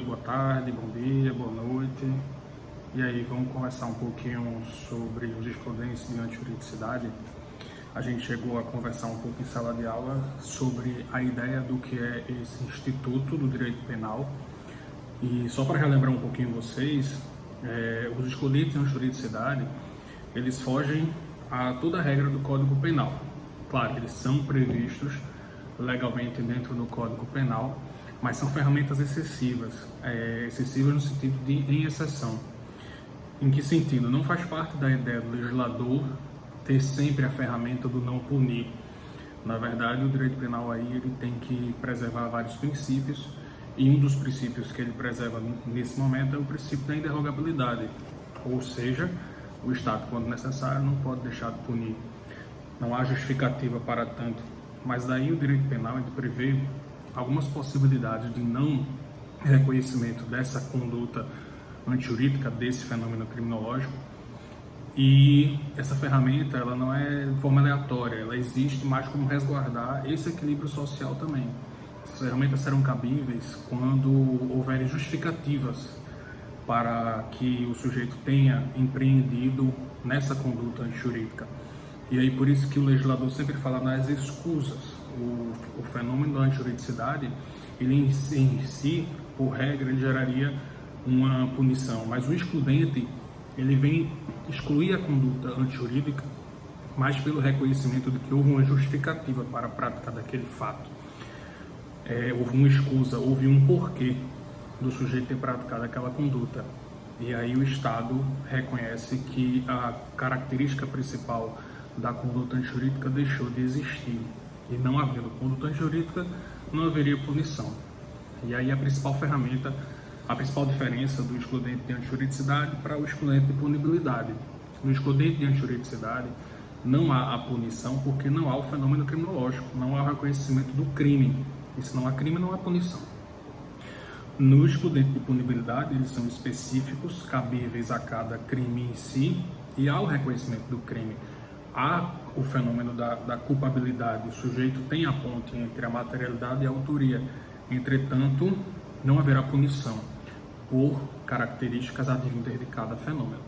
boa tarde, bom dia, boa noite. E aí, vamos conversar um pouquinho sobre os excludentes de antijuridicidade. A gente chegou a conversar um pouco em sala de aula sobre a ideia do que é esse Instituto do Direito Penal. E só para relembrar um pouquinho vocês, os excludentes de antijuridicidade, eles fogem a toda a regra do Código Penal. Claro, eles são previstos legalmente dentro do Código Penal, mas são ferramentas excessivas, excessivas no sentido de em exceção. Em que sentido? Não faz parte da ideia do legislador ter sempre a ferramenta do não punir. Na verdade, o direito penal aí ele tem que preservar vários princípios, e um dos princípios que ele preserva nesse momento é o princípio da inderrogabilidade, ou seja, o Estado, quando necessário, não pode deixar de punir. Não há justificativa para tanto, mas daí o direito penal ele prevê algumas possibilidades de não reconhecimento dessa conduta antijurídica, desse fenômeno criminológico. E essa ferramenta ela não é de forma aleatória, ela existe mais como resguardar esse equilíbrio social também. Essas ferramentas serão cabíveis quando houverem justificativas para que o sujeito tenha empreendido nessa conduta antijurídica. E aí por isso que o legislador sempre fala nas escusas. O fenômeno da antijuridicidade, ele em si, por regra, ele geraria uma punição, mas o excludente, ele vem excluir a conduta antijurídica, mas pelo reconhecimento de que houve uma justificativa para a prática daquele fato. Houve uma escusa, houve um porquê do sujeito ter praticado aquela conduta. E aí o Estado reconhece que a característica principal da conduta antijurídica deixou de existir. E não havendo conduta antijurídica, não haveria punição. E aí a principal ferramenta, a principal diferença do excludente de antijuridicidade para o excludente de punibilidade. No excludente de antijuridicidade, não há a punição porque não há o fenômeno criminológico, não há o reconhecimento do crime. E se não há crime, não há punição. No excludente de punibilidade, eles são específicos, cabíveis a cada crime em si, e há o reconhecimento do crime. Há o fenômeno da culpabilidade, o sujeito tem a ponte entre a materialidade e a autoria. Entretanto, não haverá punição por características advindas de cada fenômeno.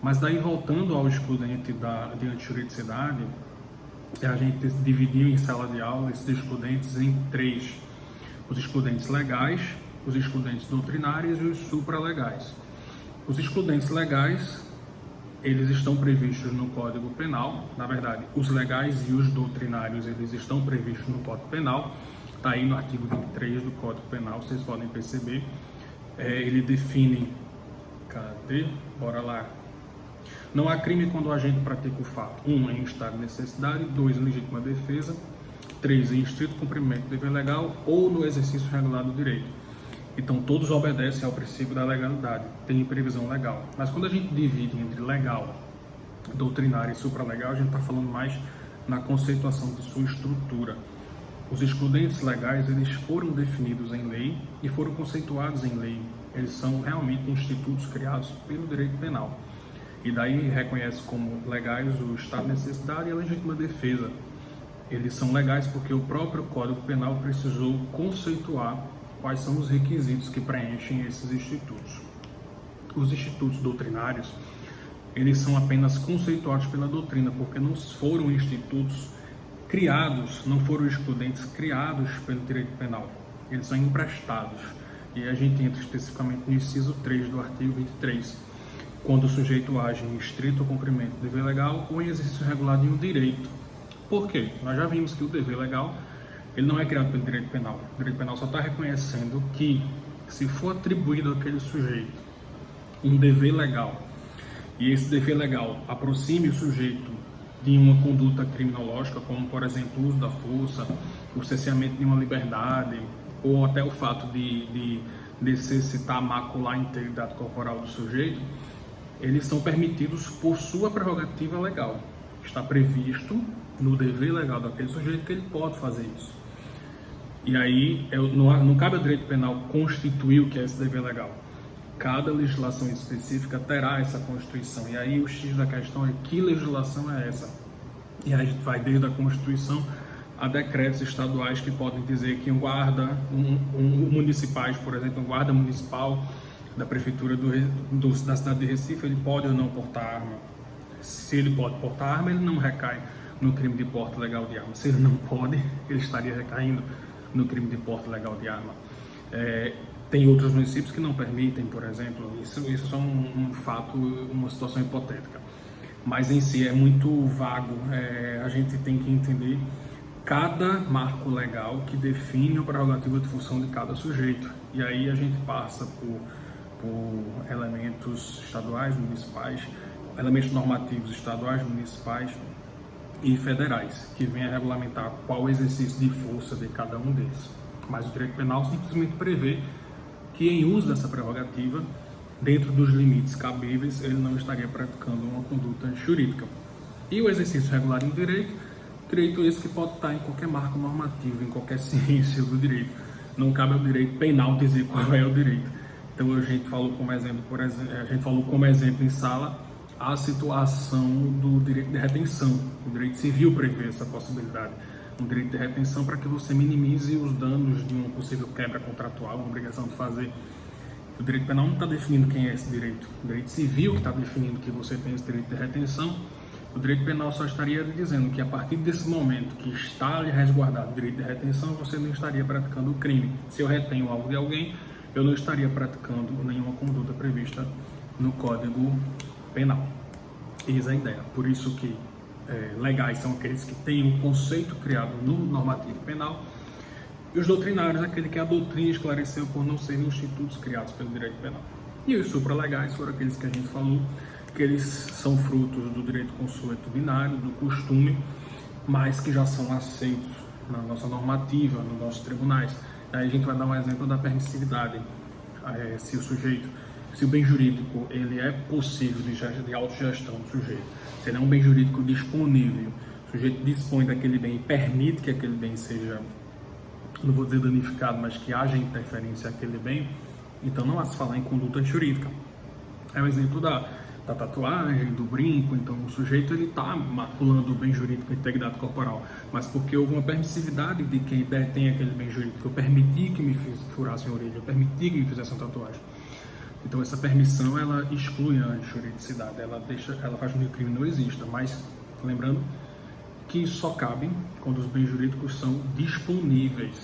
Mas daí, voltando ao excludente de antijuridicidade, a gente dividiu em sala de aula esses excludentes em três: os excludentes legais, os excludentes doutrinários e os supralegais. Os excludentes legais, eles estão previstos no Código Penal. Na verdade, os legais e os doutrinários, eles estão previstos no Código Penal. Está aí no artigo 23 do Código Penal, vocês podem perceber. Ele define... Cadê? Bora lá. Não há crime quando o agente pratica o fato: 1. Em estado de necessidade, 2. Em legítima defesa, 3. Em estrito cumprimento do dever legal ou no exercício regular do direito. Então, todos obedecem ao princípio da legalidade, tem previsão legal. Mas quando a gente divide entre legal, doutrinário e supralegal, a gente está falando mais na conceituação de sua estrutura. Os excludentes legais, eles foram definidos em lei e foram conceituados em lei. Eles são realmente institutos criados pelo direito penal. E daí reconhece como legais o estado de necessidade e a legítima defesa. Eles são legais porque o próprio Código Penal precisou conceituar quais são os requisitos que preenchem esses institutos. Os institutos doutrinários, eles são apenas conceituados pela doutrina, porque não foram institutos criados, não foram excludentes criados pelo direito penal. Eles são emprestados. E a gente entra especificamente no inciso 3 do artigo 23, quando o sujeito age em estrito cumprimento do dever legal ou em exercício regular de um direito. Por quê? Nós já vimos que o dever legal ele não é criado pelo direito penal. O direito penal só está reconhecendo que, se for atribuído àquele sujeito um dever legal, e esse dever legal aproxime o sujeito de uma conduta criminológica, como, por exemplo, o uso da força, o cerceamento de uma liberdade, ou até o fato de necessitar macular a integridade corporal do sujeito, eles são permitidos por sua prerrogativa legal. Está previsto no dever legal daquele sujeito que ele pode fazer isso. E aí, não cabe ao direito penal constituir o que é esse dever legal. Cada legislação específica terá essa constituição. E aí o X da questão é que legislação é essa? E aí a gente vai desde a Constituição há decretos estaduais que podem dizer que municipais, por exemplo, um guarda municipal da prefeitura da cidade de Recife, ele pode ou não portar arma. Se ele pode portar arma, ele não recai no crime de porte ilegal de arma. Se ele não pode, ele estaria recaindo no crime de porte ilegal de arma. Tem outros municípios que não permitem, por exemplo. Isso é só um fato, uma situação hipotética. Mas em si é muito vago. A gente tem que entender cada marco legal que define a prerrogativa de função de cada sujeito. E aí a gente passa por elementos estaduais, municipais, elementos normativos estaduais, municipais e federais, que vêm a regulamentar qual o exercício de força de cada um deles. Mas o direito penal simplesmente prevê que, em uso dessa prerrogativa, dentro dos limites cabíveis, ele não estaria praticando uma conduta jurídica. E o exercício regular em direito esse que pode estar em qualquer marco normativo, em qualquer ciência do direito. Não cabe ao direito penal dizer qual é o direito. Então a gente falou como exemplo em sala a situação do direito de retenção. O direito civil prevê essa possibilidade. Um direito de retenção para que você minimize os danos de uma possível quebra contratual, uma obrigação de fazer. O direito penal não está definindo quem é esse direito. O direito civil que está definindo que você tem esse direito de retenção. O direito penal só estaria dizendo que a partir desse momento que está resguardado o direito de retenção, você não estaria praticando o crime. Se eu retenho algo de alguém, eu não estaria praticando nenhuma conduta prevista no Código Penal. Eis a ideia. Por isso que legais são aqueles que têm um conceito criado no normativo penal, e os doutrinários, aquele que a doutrina esclareceu por não serem institutos criados pelo direito penal. E os supralegais foram aqueles que a gente falou, que eles são frutos do direito consuetudinário, do costume, mas que já são aceitos na nossa normativa, nos nossos tribunais. Aí a gente vai dar um exemplo da permissividade. Se o bem jurídico ele é possível de autogestão do sujeito, se ele é um bem jurídico disponível, o sujeito dispõe daquele bem e permite que aquele bem seja, não vou dizer danificado, mas que haja interferência àquele bem, então não há se falar em conduta jurídica. É um exemplo da tatuagem, do brinco. Então o sujeito ele está maculando o bem jurídico, a integridade corporal, mas porque houve uma permissividade de quem detém aquele bem jurídico. Eu permiti que me furassem a orelha, eu permiti que me fizessem tatuagem. Então essa permissão ela exclui a juridicidade, ela faz com que o crime não exista. Mas lembrando que isso só cabe quando os bens jurídicos são disponíveis.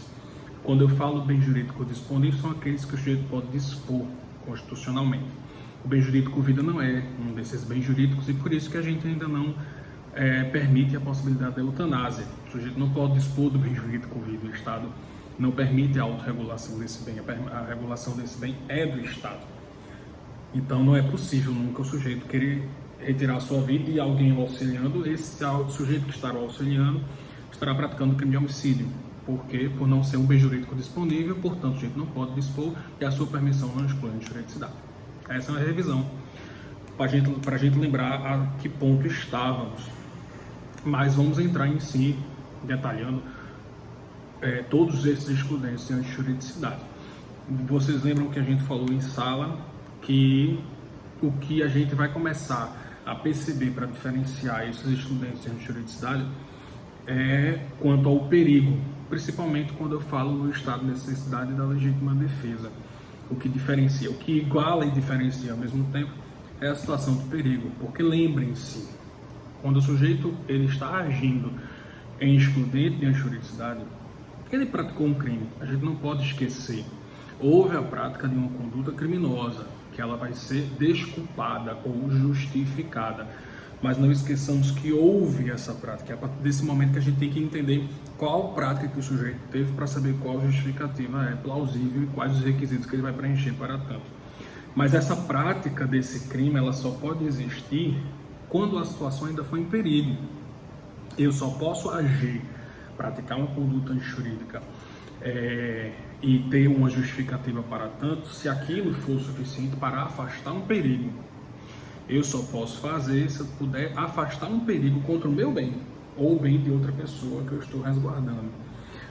Quando eu falo bem jurídico disponível, são aqueles que o sujeito pode dispor constitucionalmente. O bem jurídico vida não é um desses bens jurídicos, e por isso que a gente ainda não permite a possibilidade da eutanásia. O sujeito não pode dispor do bem jurídico vida, o Estado não permite a autorregulação desse bem, a regulação desse bem é do Estado. Então não é possível nunca o sujeito querer retirar a sua vida e alguém o auxiliando. Esse sujeito que estará auxiliando estará praticando crime de homicídio. Por quê? Por não ser um bem jurídico disponível, portanto o sujeito não pode dispor e a sua permissão não exclui a juridicidade. Essa é uma revisão para a gente lembrar a que ponto estávamos. Mas vamos entrar em si, detalhando todos esses excludentes de antijuridicidade. Vocês lembram que a gente falou em sala que o que a gente vai começar a perceber para diferenciar esses excludentes de antijuridicidade é quanto ao perigo, principalmente quando eu falo no estado de necessidade da legítima defesa. O que diferencia, o que iguala e diferencia ao mesmo tempo é a situação de perigo, porque lembrem-se, quando o sujeito ele está agindo em excludente de antijuridicidade, ele praticou um crime. A gente não pode esquecer, houve a prática de uma conduta criminosa, que ela vai ser desculpada ou justificada, mas não esqueçamos que houve essa prática. É a partir desse momento que a gente tem que entender qual prática que o sujeito teve para saber qual justificativa é plausível e quais os requisitos que ele vai preencher para tanto. Mas essa prática desse crime, ela só pode existir quando a situação ainda foi em perigo. Eu só posso agir, praticar uma conduta antijurídica e ter uma justificativa para tanto se aquilo for suficiente para afastar um perigo. Eu só posso fazer se eu puder afastar um perigo contra o meu bem ou o bem de outra pessoa que eu estou resguardando.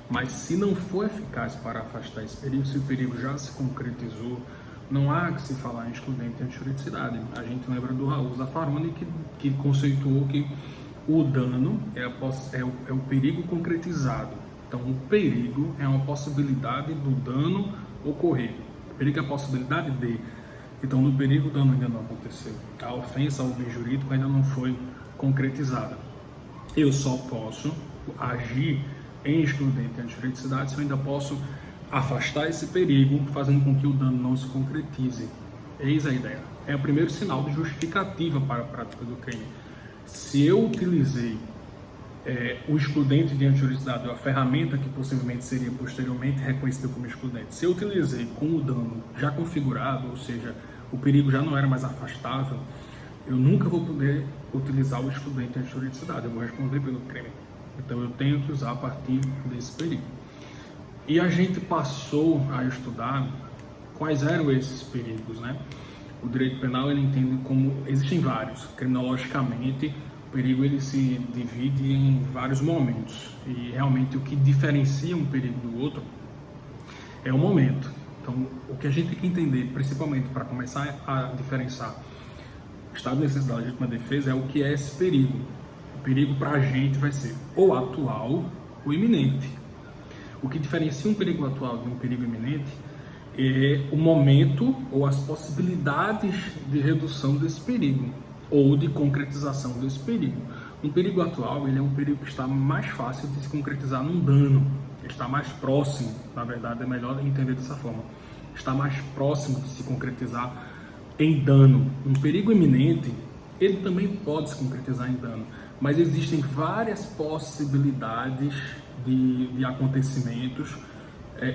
Mas se não for eficaz para afastar esse perigo, se o perigo já se concretizou, não há que se falar em excludente de antijuridicidade. A gente lembra do Raul Zaffaroni que conceituou que O dano é o perigo concretizado. Então, o perigo é uma possibilidade do dano ocorrer. O perigo é a possibilidade de. Então, no perigo, o dano ainda não aconteceu. A ofensa ao bem jurídico ainda não foi concretizada. Eu só posso agir em excludente antijuridicidade se eu ainda posso afastar esse perigo, fazendo com que o dano não se concretize. Eis a ideia. É o primeiro sinal de justificativa para a prática do crime. Se eu utilizei o excludente de antijuridicidade, a ferramenta que possivelmente seria posteriormente reconhecida como excludente, se eu utilizei com o dano já configurado, ou seja, o perigo já não era mais afastável, eu nunca vou poder utilizar o excludente de antijuridicidade, eu vou responder pelo crime. Então eu tenho que usar a partir desse perigo. E a gente passou a estudar quais eram esses perigos, né? O direito penal ele entende como existem vários. Criminologicamente, o perigo ele se divide em vários momentos e realmente o que diferencia um perigo do outro é o momento. Então, o que a gente tem que entender, principalmente para começar a diferenciar estado de necessidade e legítima defesa, é o que é esse perigo. O perigo para a gente vai ser ou atual ou iminente. O que diferencia um perigo atual de um perigo iminente é o momento ou as possibilidades de redução desse perigo ou de concretização desse perigo. Um perigo atual ele é um perigo que está mais fácil de se concretizar num dano, está mais próximo, na verdade é melhor entender dessa forma, está mais próximo de se concretizar em dano. Um perigo iminente, ele também pode se concretizar em dano, mas existem várias possibilidades de acontecimentos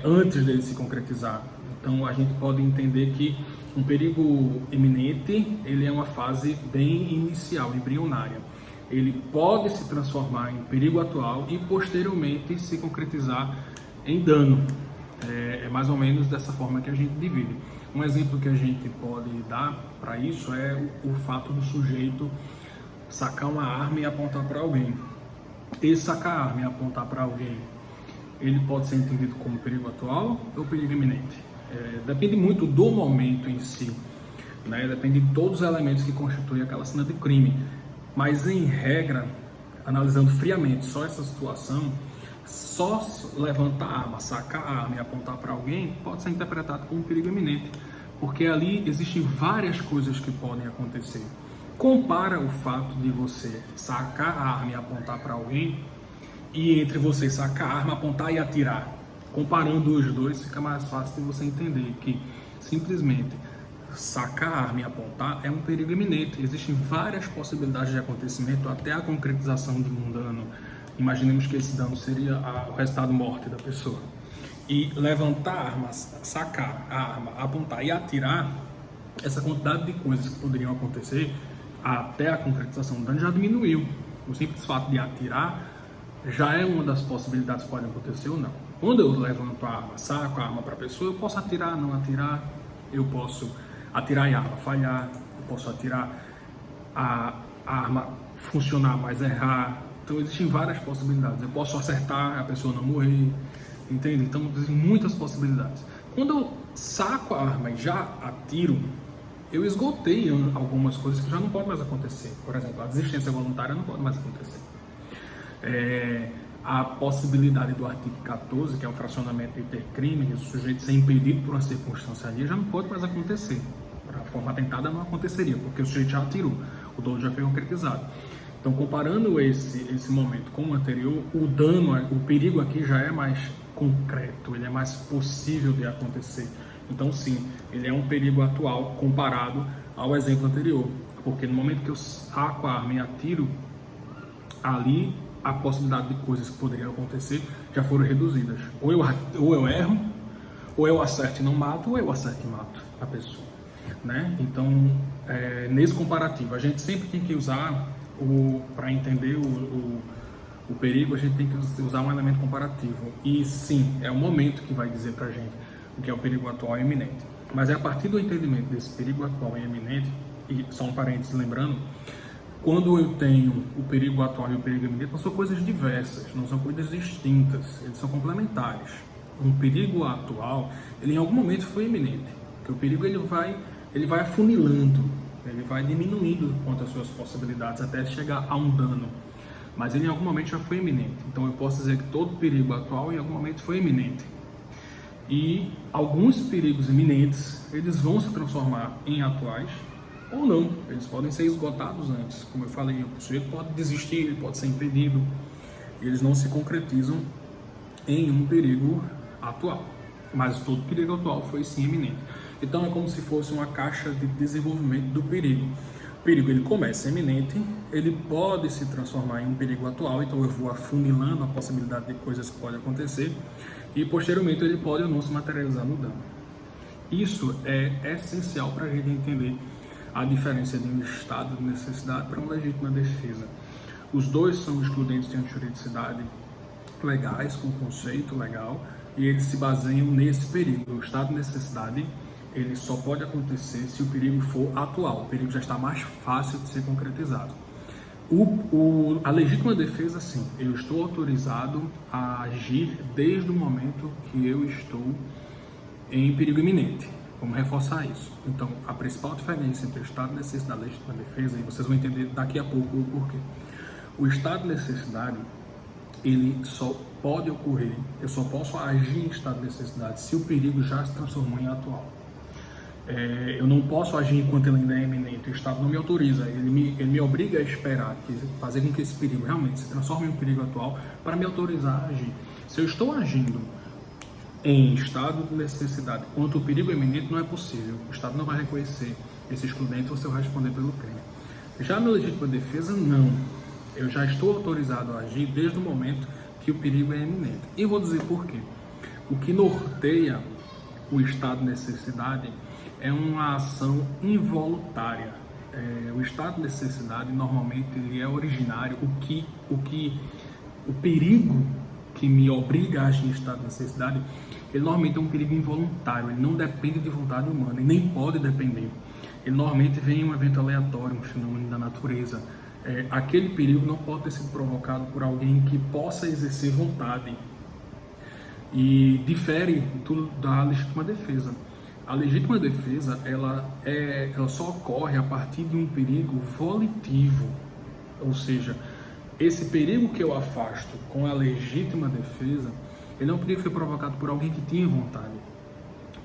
antes dele se concretizar. Então a gente pode entender que um perigo iminente ele é uma fase bem inicial, embrionária. Ele pode se transformar em perigo atual e posteriormente se concretizar em dano. É mais ou menos dessa forma que a gente divide. Um exemplo que a gente pode dar para isso é o fato do sujeito sacar uma arma e apontar para alguém. Esse sacar a arma e apontar para alguém, ele pode ser entendido como perigo atual ou perigo iminente. Depende muito do momento em si, né? Depende de todos os elementos que constituem aquela cena de crime. Mas, em regra, analisando friamente só essa situação, só levantar a arma, sacar a arma e apontar para alguém pode ser interpretado como um perigo iminente, porque ali existem várias coisas que podem acontecer. Compara o fato de você sacar a arma e apontar para alguém e entre você sacar a arma, apontar e atirar. Comparando os dois, fica mais fácil de você entender que simplesmente sacar a arma e apontar é um perigo iminente. Existem várias possibilidades de acontecimento até a concretização de um dano. Imaginemos que esse dano seria o resultado morte da pessoa. E levantar a arma, sacar a arma, apontar e atirar, essa quantidade de coisas que poderiam acontecer até a concretização do dano já diminuiu. O simples fato de atirar já é uma das possibilidades que podem acontecer ou não. Quando eu levanto a arma, saco a arma para a pessoa, eu posso atirar, não atirar, eu posso atirar e a arma falhar, eu posso atirar a arma funcionar, mas errar. Então existem várias possibilidades. Eu posso acertar, a pessoa não morrer, entende? Então existem muitas possibilidades. Quando eu saco a arma e já atiro, eu esgotei algumas coisas que já não podem mais acontecer. Por exemplo, a desistência voluntária não pode mais acontecer. A possibilidade do artigo 14, que é o fracionamento de intercrime, o sujeito ser impedido por uma circunstância ali, já não pode mais acontecer. Para a forma tentada não aconteceria, porque o sujeito já atirou, o dano já foi concretizado. Então, comparando esse momento com o anterior, o dano, o perigo aqui já é mais concreto, ele é mais possível de acontecer. Então, sim, ele é um perigo atual comparado ao exemplo anterior, porque no momento que eu saco a arma e atiro, ali a possibilidade de coisas que poderiam acontecer já foram reduzidas. Ou eu erro, ou eu acerto e não mato, ou eu acerto e mato a pessoa, né? Então, nesse comparativo, a gente sempre tem que usar, para entender o perigo, a gente tem que usar um elemento comparativo. E sim, é o momento que vai dizer para a gente o que é o perigo atual e iminente. Mas é a partir do entendimento desse perigo atual e iminente, e só um parênteses lembrando, quando eu tenho o perigo atual e o perigo iminente, não são coisas diversas, não são coisas distintas, eles são complementares. Um perigo atual, ele em algum momento foi iminente, porque o perigo ele vai afunilando, ele vai diminuindo quanto às suas possibilidades até chegar a um dano. mas ele em algum momento já foi iminente. Então eu posso dizer que todo perigo atual em algum momento foi iminente. E alguns perigos iminentes, eles vão se transformar em atuais ou não. Eles podem ser esgotados antes. Como eu falei, o sujeito pode desistir, ele pode ser impedido. Eles não se concretizam em um perigo atual. Mas todo perigo atual foi sim iminente. Então é como se fosse uma caixa de desenvolvimento do perigo. O perigo ele começa iminente, ele pode se transformar em um perigo atual, então eu vou afunilando a possibilidade de coisas que podem acontecer e posteriormente ele pode ou não se materializar no dano. Isso é essencial para a gente entender a diferença de um estado de necessidade para uma legítima defesa. Os dois são excludentes de antijuridicidade legais, com conceito legal, e eles se baseiam nesse perigo. O estado de necessidade ele só pode acontecer se o perigo for atual, o perigo já está mais fácil de ser concretizado. A legítima defesa, sim, eu estou autorizado a agir desde o momento que eu estou em perigo iminente. Vamos reforçar isso. Então, a principal diferença entre o estado de necessidade e a legítima defesa, e vocês vão entender daqui a pouco o porquê. O estado de necessidade, ele só pode ocorrer, eu só posso agir em estado de necessidade se o perigo já se transformou em atual. Eu não posso agir enquanto ele ainda é iminente, o Estado não me autoriza, ele me obriga a esperar, fazer com que esse perigo realmente se transforme em um perigo atual para me autorizar a agir. Se eu estou agindo em estado de necessidade, quanto o perigo é iminente, não é possível. O Estado não vai reconhecer esse excludente, você vai responder pelo crime. Já na legítima defesa, não. Eu já estou autorizado a agir desde o momento que o perigo é iminente. E vou dizer por quê. O que norteia o estado de necessidade é uma ação involuntária. O estado de necessidade, normalmente, ele é originário. O perigo que me obriga a agir em estado de necessidade, ele normalmente é um perigo involuntário, ele não depende de vontade humana, e nem pode depender. Ele normalmente vem um evento aleatório, um fenômeno da natureza. Aquele perigo não pode ter sido provocado por alguém que possa exercer vontade. E difere da legítima defesa. A legítima defesa, ela só ocorre a partir de um perigo volitivo, ou seja, esse perigo que eu afasto com a legítima defesa, ele é um perigo que foi provocado por alguém que tinha vontade,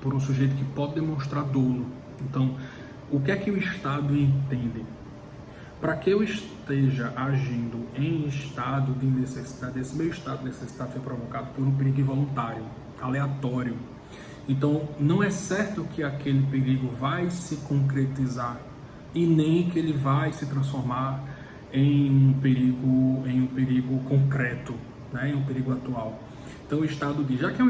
por um sujeito que pode demonstrar dolo. Então, o que é que o Estado entende? Para que eu esteja agindo em estado de necessidade, esse meu estado de necessidade foi provocado por um perigo involuntário, aleatório. Então, não é certo que aquele perigo vai se concretizar e nem que ele vai se transformar em um perigo concreto, né? Em um perigo atual. Então, o Estado diz, já que é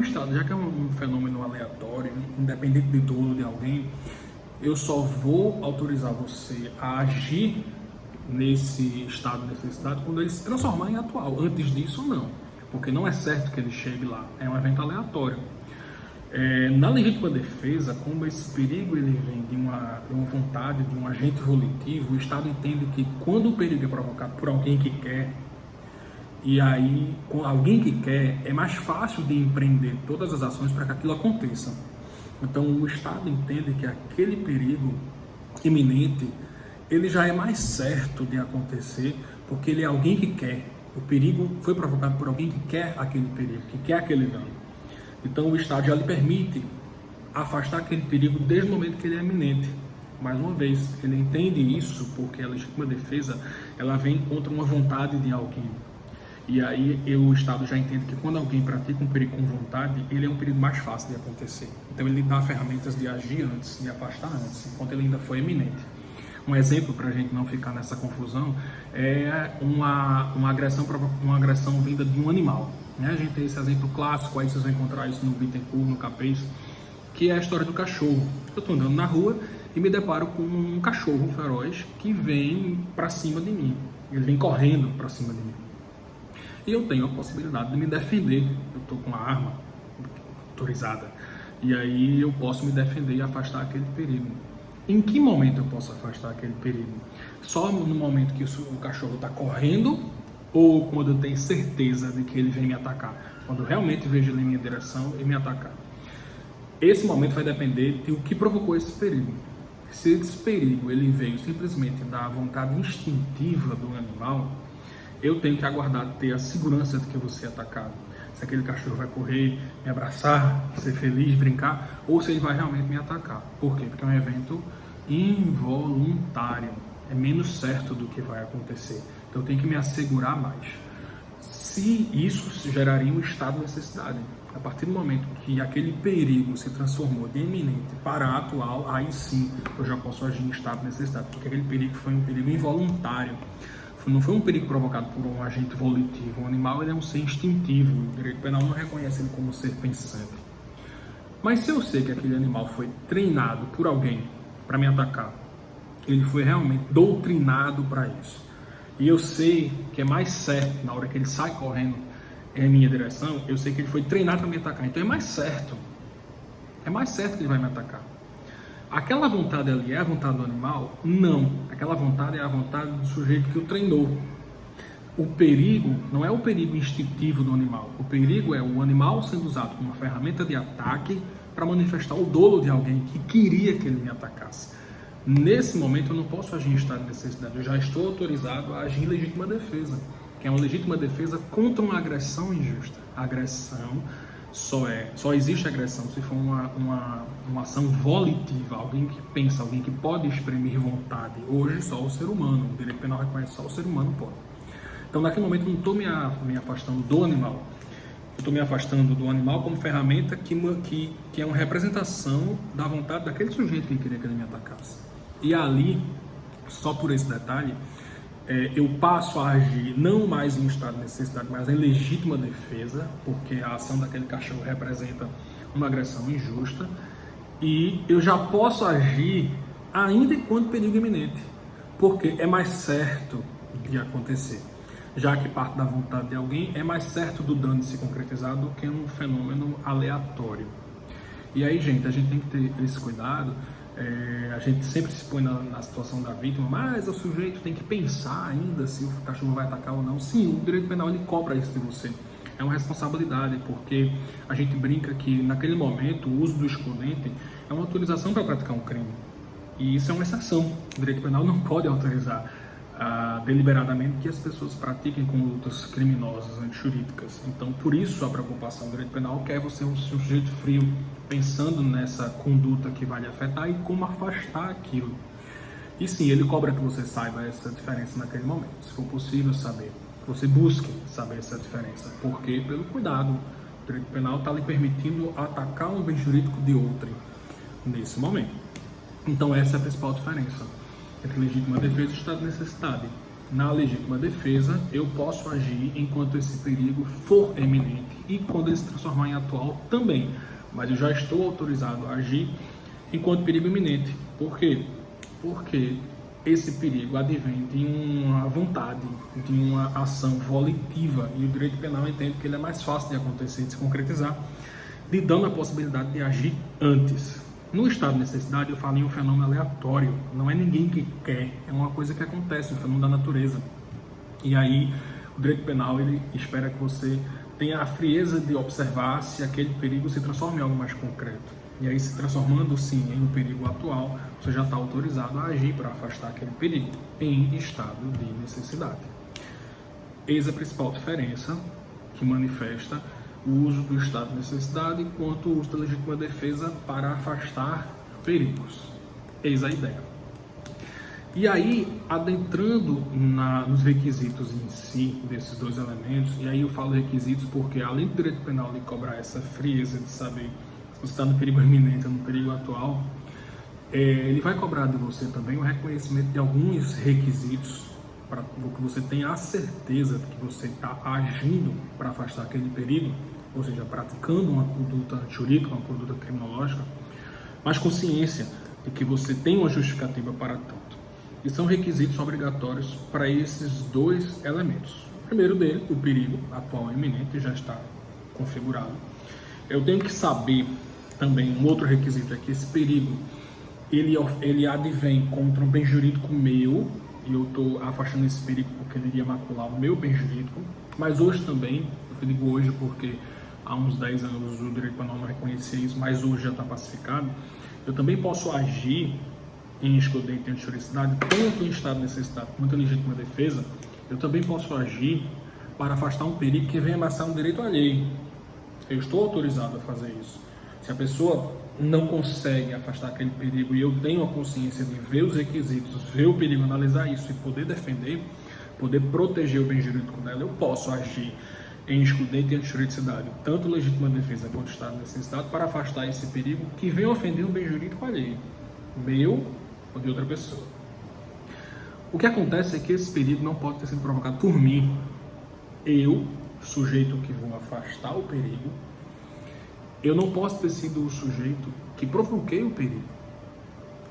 um fenômeno aleatório, independente de dolo de alguém, eu só vou autorizar você a agir nesse estado de necessidade quando ele se transformar em atual. Antes disso, não, porque não é certo que ele chegue lá, é um evento aleatório. Na legítima defesa, como esse perigo ele vem de uma vontade, de um agente volitivo, o Estado entende que quando o perigo é provocado por alguém que quer, e aí com alguém que quer, é mais fácil de empreender todas as ações para que aquilo aconteça. Então o Estado entende que aquele perigo iminente, ele já é mais certo de acontecer, porque ele é alguém que quer. O perigo foi provocado por alguém que quer aquele perigo, que quer aquele dano. Então o Estado já lhe permite afastar aquele perigo desde o momento que ele é iminente. Mais uma vez, ele entende isso porque a legítima defesa, ela vem contra uma vontade de alguém. E aí o Estado já entende que quando alguém pratica um perigo com vontade, ele é um perigo mais fácil de acontecer. Então ele dá ferramentas de agir antes, de afastar antes, enquanto ele ainda foi iminente. Um exemplo para a gente não ficar nessa confusão é uma agressão vinda de um animal. A gente tem esse exemplo clássico, aí vocês vão encontrar isso no Bittencourt, no Capês, que é a história do cachorro. Eu estou andando na rua e me deparo com um cachorro feroz que vem para cima de mim. Ele vem correndo para cima de mim. E eu tenho a possibilidade de me defender. Eu estou com uma arma autorizada. E aí eu posso me defender e afastar aquele perigo. Em que momento eu posso afastar aquele perigo? Só no momento que o cachorro está correndo ou quando eu tenho certeza de que ele vem me atacar? Quando eu realmente vejo ele em minha direção e me atacar. Esse momento vai depender de o que provocou esse perigo. Se esse perigo ele veio simplesmente da vontade instintiva do animal, eu tenho que aguardar ter a segurança de que você é atacado. Se aquele cachorro vai correr, me abraçar, ser feliz, brincar, ou se ele vai realmente me atacar. Por quê? Porque é um evento involuntário. É menos certo do que vai acontecer. Então eu tenho que me assegurar mais. Se isso geraria um estado de necessidade. A partir do momento que aquele perigo se transformou de iminente para atual, aí sim eu já posso agir em estado de necessidade, porque aquele perigo foi um perigo involuntário. Não foi um perigo provocado por um agente volitivo. O animal ele é um ser instintivo. O direito penal não reconhece ele como ser pensante. Mas se eu sei que aquele animal foi treinado por alguém para me atacar, ele foi realmente doutrinado para isso, e eu sei que é mais certo, na hora que ele sai correndo em minha direção, eu sei que ele foi treinado para me atacar, então é mais certo que ele vai me atacar. Aquela vontade ali é a vontade do animal? Não, aquela vontade é a vontade do sujeito que o treinou. O perigo não é o perigo instintivo do animal, o perigo é o animal sendo usado como uma ferramenta de ataque para manifestar o dolo de alguém que queria que ele me atacasse. Nesse momento eu não posso agir em estado de necessidade, eu já estou autorizado a agir em legítima defesa, que é uma legítima defesa contra uma agressão injusta. A agressão só existe agressão se for uma ação volitiva, alguém que pensa, alguém que pode exprimir vontade. Hoje só o ser humano, o direito penal reconhece só o ser humano pode. Então naquele momento eu não estou me afastando do animal, eu estou me afastando do animal como ferramenta que é uma representação da vontade daquele sujeito que queria que ele me atacasse. E ali, só por esse detalhe, eu passo a agir não mais em estado de necessidade, mas em legítima defesa, porque a ação daquele cachorro representa uma agressão injusta, e eu já posso agir ainda enquanto perigo iminente, porque é mais certo de acontecer. Já que parte da vontade de alguém, é mais certo do dano de se concretizar do que um fenômeno aleatório. E aí, gente, a gente tem que ter esse cuidado. A gente sempre se põe na situação da vítima, mas o sujeito tem que pensar ainda se o cachorro vai atacar ou não. Sim, o direito penal ele cobra isso de você. É uma responsabilidade, porque a gente brinca que naquele momento o uso do escondente é uma autorização para praticar um crime. E isso é uma exceção. O direito penal não pode autorizar deliberadamente que as pessoas pratiquem condutas criminosas, antijurídicas. Então, por isso a preocupação do direito penal quer você um sujeito frio, pensando nessa conduta que vai lhe afetar e como afastar aquilo. E sim, ele cobra que você saiba essa diferença naquele momento, se for possível saber, que você busque saber essa diferença, porque pelo cuidado, o direito penal está lhe permitindo atacar um bem jurídico de outrem nesse momento. Então essa é a principal diferença entre legítima defesa e estado de necessidade. Na legítima defesa, eu posso agir enquanto esse perigo for eminente e quando ele se transformar em atual também. Mas eu já estou autorizado a agir enquanto perigo iminente. Por quê? Porque esse perigo advém de uma vontade, de uma ação volitiva, e o direito penal entende que ele é mais fácil de acontecer, de se concretizar, lhe dando a possibilidade de agir antes. No estado de necessidade, eu falo em um fenômeno aleatório, não é ninguém que quer, é uma coisa que acontece, um fenômeno da natureza. E aí, o direito penal ele espera que você tenha a frieza de observar se aquele perigo se transforma em algo mais concreto. E aí, se transformando sim em um perigo atual, você já está autorizado a agir para afastar aquele perigo em estado de necessidade. Eis a principal diferença que manifesta o uso do estado de necessidade quanto o uso da legítima defesa para afastar perigos. Eis a ideia. E aí, adentrando nos requisitos em si desses dois elementos, e aí eu falo requisitos porque além do direito penal lhe cobrar essa frieza de saber se você está no perigo iminente ou no perigo atual, ele vai cobrar de você também o reconhecimento de alguns requisitos para que você tenha a certeza de que você está agindo para afastar aquele perigo, ou seja, praticando uma conduta jurídica, uma conduta criminológica, mas consciência de que você tem uma justificativa para tanto. E são requisitos obrigatórios para esses dois elementos. O primeiro dele, o perigo atual e iminente, já está configurado. Eu tenho que saber também, um outro requisito é que esse perigo, ele advém contra um bem jurídico meu, e eu estou afastando esse perigo porque ele iria macular o meu bem jurídico, mas hoje também, eu digo hoje porque há uns 10 anos o direito penal não reconhecia isso, mas hoje já está pacificado, eu também posso agir em excludente e antijuridicidade, tanto em estado de necessidade quanto em legítima defesa, eu também posso agir para afastar um perigo que venha ameaçar um direito alheio. Eu estou autorizado a fazer isso. Se a pessoa não consegue afastar aquele perigo e eu tenho a consciência de ver os requisitos, ver o perigo, analisar isso e poder defender, poder proteger o bem jurídico dela, eu posso agir em excludente e antijuridicidade, tanto legítima defesa quanto estado de necessidade, para afastar esse perigo que vem ofender um bem jurídico alheio, meu ou de outra pessoa. O que acontece é que esse perigo não pode ter sido provocado por mim. Eu, sujeito que vou afastar o perigo, eu não posso ter sido o sujeito que provoquei o perigo,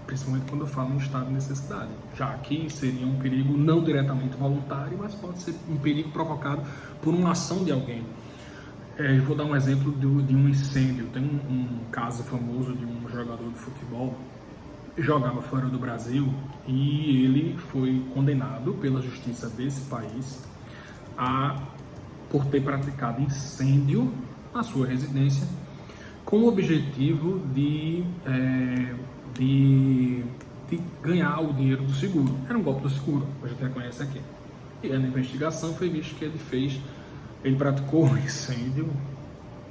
principalmente quando eu falo em estado de necessidade, já que seria um perigo não diretamente voluntário, mas pode ser um perigo provocado por uma ação de alguém. Eu vou dar um exemplo de um incêndio. Tem um caso famoso de um jogador de futebol que jogava fora do Brasil e ele foi condenado pela justiça desse país por ter praticado incêndio na sua residência com o objetivo de ganhar o dinheiro do seguro. Era um golpe do seguro, a gente reconhece aqui. E na investigação foi visto que ele praticou um incêndio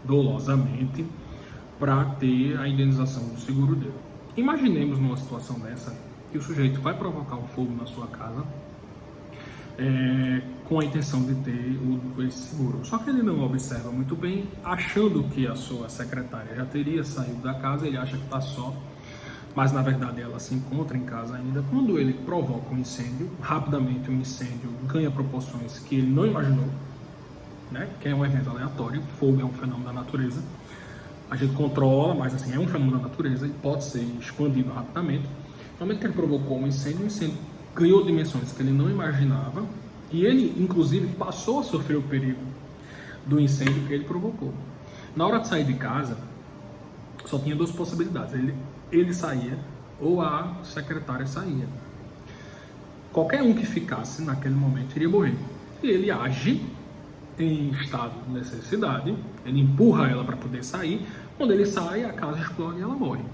dolosamente para ter a indenização do seguro dele. Imaginemos numa situação dessa que o sujeito vai provocar um fogo na sua casa com a intenção de ter esse seguro. Só que ele não observa muito bem, achando que a sua secretária já teria saído da casa, ele acha que está só, mas na verdade ela se encontra em casa ainda. Quando ele provoca um incêndio, rapidamente o incêndio ganha proporções que ele não imaginou, né? Que é um evento aleatório. Fogo é um fenômeno da natureza, a gente controla, mas assim, é um fenômeno da natureza e pode ser expandido rapidamente. No momento que ele provocou um incêndio, o incêndio ganhou dimensões que ele não imaginava e ele, inclusive, passou a sofrer o perigo do incêndio que ele provocou. Na hora de sair de casa, só tinha duas possibilidades: ele saía ou a secretária saía. Qualquer um que ficasse naquele momento iria morrer. E ele age em estado de necessidade, ele empurra ela para poder sair. Quando ele sai, a casa explode e ela morre.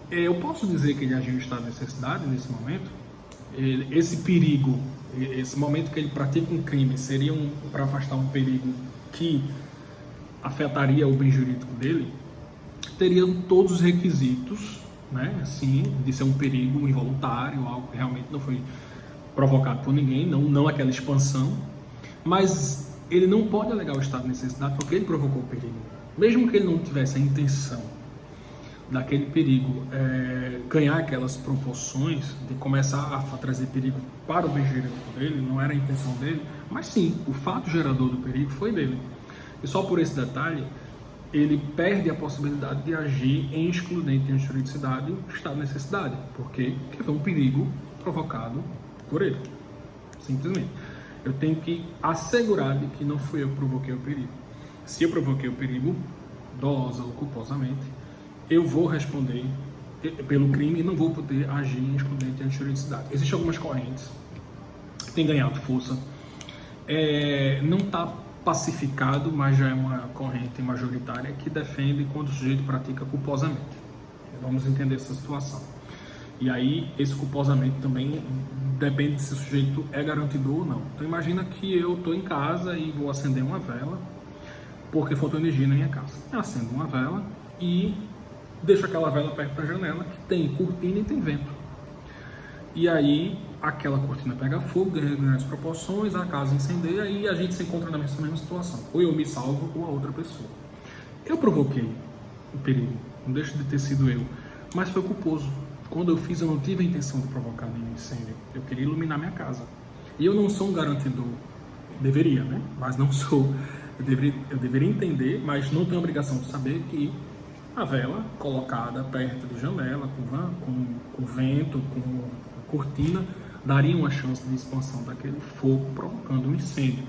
Eu posso dizer que ele agiu em estado de necessidade nesse momento? Esse perigo, esse momento que ele pratica um crime, seria para afastar um perigo que afetaria o bem jurídico dele? Teria todos os requisitos, né, assim, de ser um perigo involuntário, algo que realmente não foi provocado por ninguém, não aquela expansão, mas ele não pode alegar o estado de necessidade porque ele provocou o perigo. Mesmo que ele não tivesse a intenção daquele perigo ganhar aquelas proporções, de começar a trazer perigo para o bem jurídico dele, não era a intenção dele, mas sim, o fato gerador do perigo foi dele. E só por esse detalhe, ele perde a possibilidade de agir em excludente de antijuridicidade e estado de necessidade, porque foi um perigo provocado por ele, simplesmente. Eu tenho que assegurar de que não fui eu que provoquei o perigo. Se eu provoquei o perigo, dolosa ou culposamente, eu vou responder pelo crime e não vou poder agir em excludente de antijuridicidade. Existem algumas correntes que têm ganhado força. Não está pacificado, mas já é uma corrente majoritária que defende quando o sujeito pratica culposamente. Vamos entender essa situação. E aí, esse culposamente também depende se o sujeito é garantidor ou não. Então, imagina que eu estou em casa e vou acender uma vela, porque faltou energia na minha casa. Eu acendo uma vela e deixo aquela vela perto da janela, que tem cortina e tem vento. E aí, aquela cortina pega fogo, ganha grandes proporções, a casa incendeia e a gente se encontra na mesma situação. Ou eu me salvo ou a outra pessoa. Eu provoquei o perigo, não deixo de ter sido eu, mas foi culposo. Quando eu fiz, eu não tive a intenção de provocar nenhum incêndio. Eu queria iluminar minha casa. E eu não sou um garantidor. Deveria, né? Mas não sou. Eu deveria entender, mas não tenho a obrigação de saber que a vela colocada perto de janela, com vento, com cortina, daria uma chance de expansão daquele fogo, provocando um incêndio.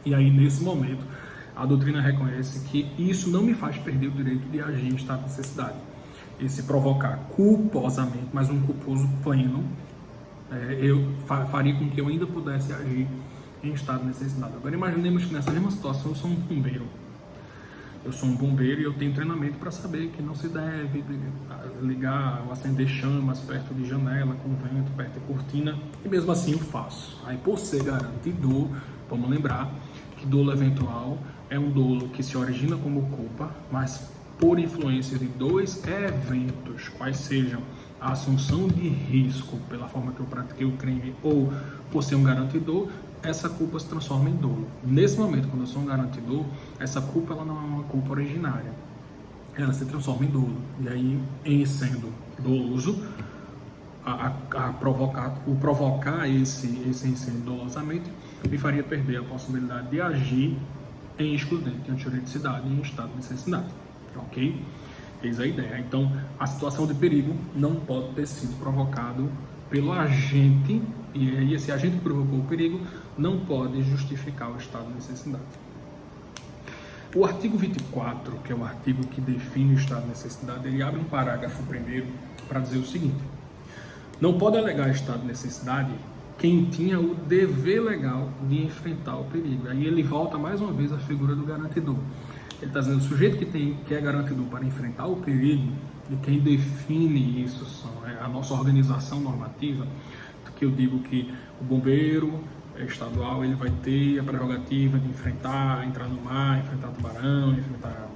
E aí, nesse momento, a doutrina reconhece que isso não me faz perder o direito de agir em estado de necessidade. Esse provocar culposamente, mas um culposo pleno, faria com que eu ainda pudesse agir em estado de necessidade. Agora imaginemos que nessa mesma situação eu sou um bombeiro. Eu sou um bombeiro e eu tenho treinamento para saber que não se deve ligar ou acender chamas perto de janela, com vento, perto de cortina, e mesmo assim eu faço. Aí, por ser garantidor, vamos lembrar que dolo eventual é um dolo que se origina como culpa, mas por influência de dois eventos, quais sejam a assunção de risco pela forma que eu pratiquei o crime ou por ser um garantidor, essa culpa se transforma em dolo. Nesse momento, quando eu sou um garantidor, essa culpa ela não é uma culpa originária, ela se transforma em dolo. E aí, em sendo doloso, provocar esse incêndio dolosamente me faria perder a possibilidade de agir em excludente, antijuridicidade e em estado de necessidade. Ok? Eis a ideia. Então, a situação de perigo não pode ter sido provocado pelo agente, e esse agente que provocou o perigo não pode justificar o estado de necessidade. O artigo 24, que é o artigo que define o estado de necessidade, ele abre um parágrafo primeiro para dizer o seguinte: não pode alegar estado de necessidade quem tinha o dever legal de enfrentar o perigo. Aí ele volta mais uma vez à figura do garantidor. Ele está dizendo, o sujeito que é garantidor para enfrentar o perigo, e quem define isso é a nossa organização normativa, que eu digo que o bombeiro estadual ele vai ter a prerrogativa de entrar no mar, enfrentar tubarão, enfrentar